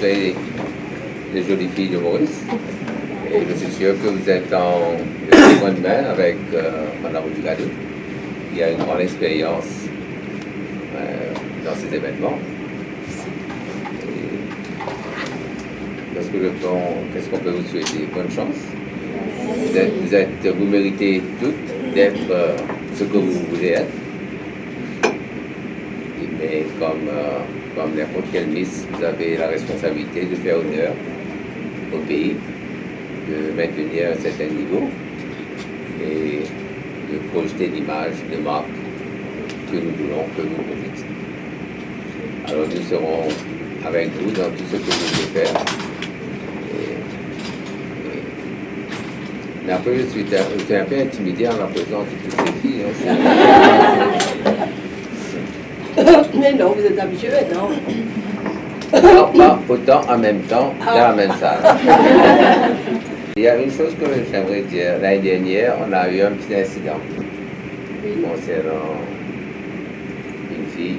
rencontrer les jolies filles de Maurice. Et je suis sûr que vous êtes en bonne main avec Mme Obrigado, qui a une grande expérience dans ces événements. Qu'est-ce qu'on peut vous souhaiter? Bonne chance. Vous méritez toutes d'être ce que vous voulez être. Mais comme n'importe quelle Miss, vous avez la responsabilité de faire honneur au pays, de maintenir un certain niveau et de projeter l'image de marque que nous voulons que vous méritez. Alors nous serons avec vous dans tout ce que vous voulez faire. Mais après, je suis un peu intimidé en la présence de toutes ces filles. Mais non, vous êtes habitué, non? Non, pas autant en même temps dans la même salle. Il y a une chose que j'aimerais dire. L'année dernière, on a eu un petit incident concernant une fille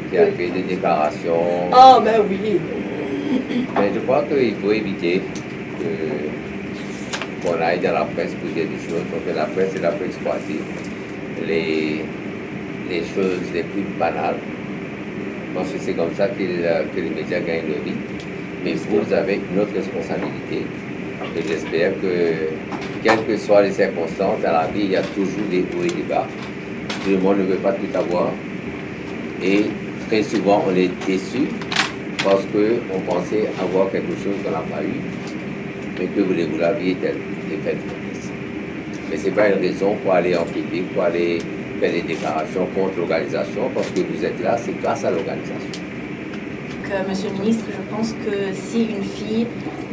qui a fait des déclarations. Ah, ben oui. Mais je crois qu'il faut éviter qu'on aille dans la presse pour dire des choses, parce que la presse, elle a pu exploiter les choses les plus banales. Parce que c'est comme ça que les médias gagnent leur vie. Mais vous avez une autre responsabilité. Et j'espère que, quelles que soient les circonstances dans la vie, il y a toujours des hauts et des bas. Tout le monde ne veut pas tout avoir. Et très souvent, on est déçu parce qu'on pensait avoir quelque chose qu'on n'a pas eu. Mais que voulez-vous, la vie est faite pour ça. Mais ce n'est pas une raison pour aller en public, pour aller faire des déclarations contre l'organisation, parce que vous êtes là, c'est grâce à l'organisation. Monsieur le ministre, je pense que si une fille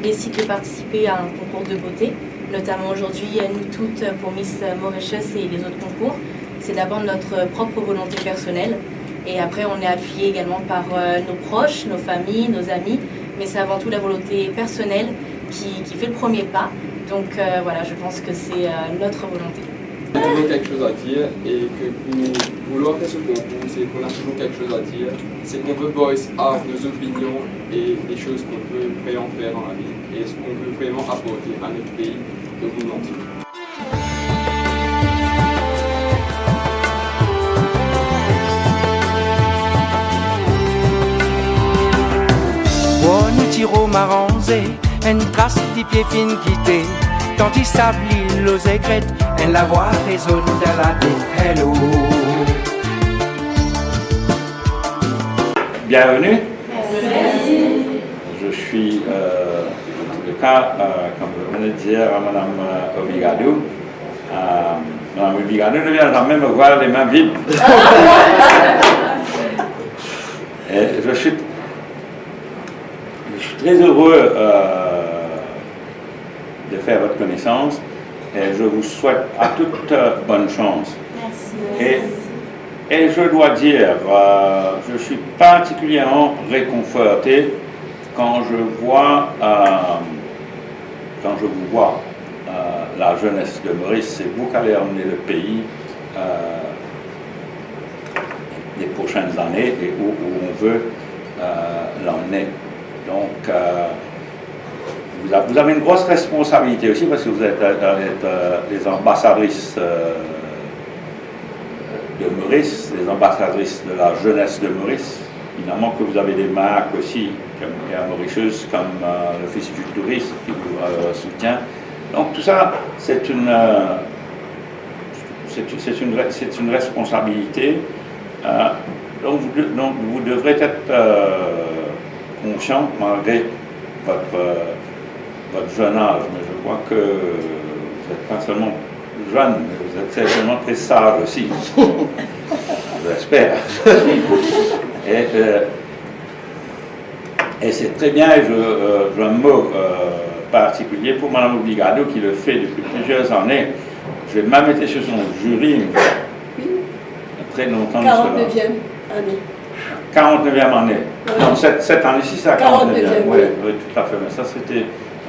décide de participer à un concours de beauté, notamment aujourd'hui, nous toutes pour Miss Mauritius et les autres concours, c'est d'abord notre propre volonté personnelle. Et après, on est appuyé également par nos proches, nos familles, nos amis, mais c'est avant tout la volonté personnelle qui fait le premier pas. Donc voilà, je pense que c'est notre volonté. On a toujours quelque chose à dire et que pour vouloir faire ce concours, c'est qu'on a toujours quelque chose à dire. C'est qu'on veut voice out nos opinions et les choses qu'on peut vraiment faire dans la vie et ce qu'on veut vraiment apporter à notre pays de monde entier. Buoni tiro maranze, une trace des pieds fines quittée. Tant il s'ablit l'eau égrette, et la voix résonne dans la tête. Hello. Bienvenue. Merci. Je suis, en tout cas, comme je venais de dire à Mme Obrigado, Mme Obrigado ne vient jamais me voir les mains vides. Et je suis très heureux de faire votre connaissance et je vous souhaite à toute bonne chance. Merci. Et je dois dire, je suis particulièrement réconforté quand je vois, quand je vous vois, la jeunesse de Maurice, c'est vous qui allez emmener le pays les prochaines années et où on veut l'emmener. Donc, vous avez une grosse responsabilité aussi parce que vous êtes les ambassadrices de Maurice, les ambassadrices de la jeunesse de Maurice. Évidemment que vous avez des marques aussi, comme à Mauritius, comme l'Office du tourisme qui vous soutient. Donc tout ça, c'est une responsabilité. Donc vous devrez être conscient malgré votre jeune âge, mais je crois que vous n'êtes pas seulement jeune, mais vous êtes certainement très sage aussi. J'espère. Et c'est très bien, j'ai un mot particulier pour Mme Obrigado qui le fait depuis plusieurs années. J'ai même été sur son jury très longtemps. 49e année. 49e année. Oui. Donc cette année-ci, c'est la 49e. Oui, oui, tout à fait. Mais ça, c'était,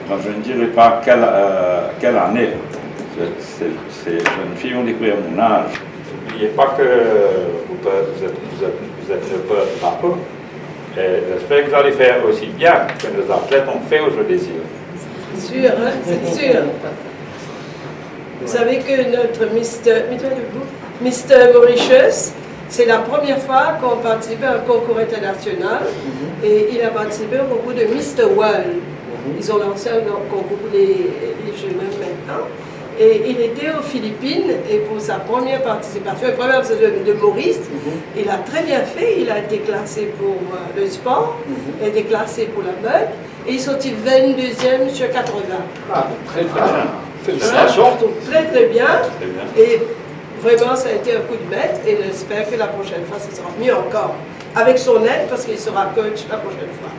je ne dirais pas quelle année. Ces jeunes filles ont découvert mon âge. N'oubliez pas que vous êtes le peuple. Et j'espère que vous allez faire aussi bien que nos athlètes ont fait aujourd'hui. C'est sûr, hein, c'est sûr. Vous savez que notre Mr. Mauritius, c'est la première fois qu'on participe à un concours international et il a participé au concours de Mr. World. Ils ont lancé un concours pour les jeunes maintenant. Et il était aux Philippines et pour sa première participation, la première participation de Maurice, il a très bien fait. Il a été classé pour le sport, il a été classé pour la mode et il est sorti 22e sur 80. Ah, très bien. Félicitations. Très très bien. Très bien. Et vraiment, ça a été un coup de maître et j'espère que la prochaine fois, ce sera mieux encore. Avec son aide, parce qu'il sera coach la prochaine fois.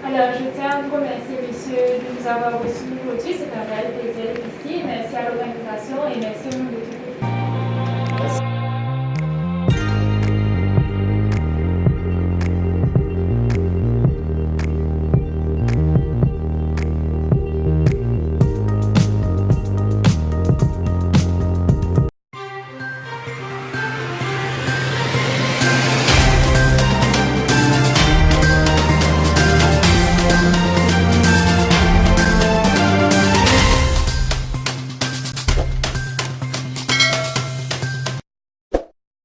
Alors, je tiens à vous remercier, monsieur, de nous avoir reçus aujourd'hui. C'est un réel plaisir ici. Merci à l'organisation et merci au nom de toute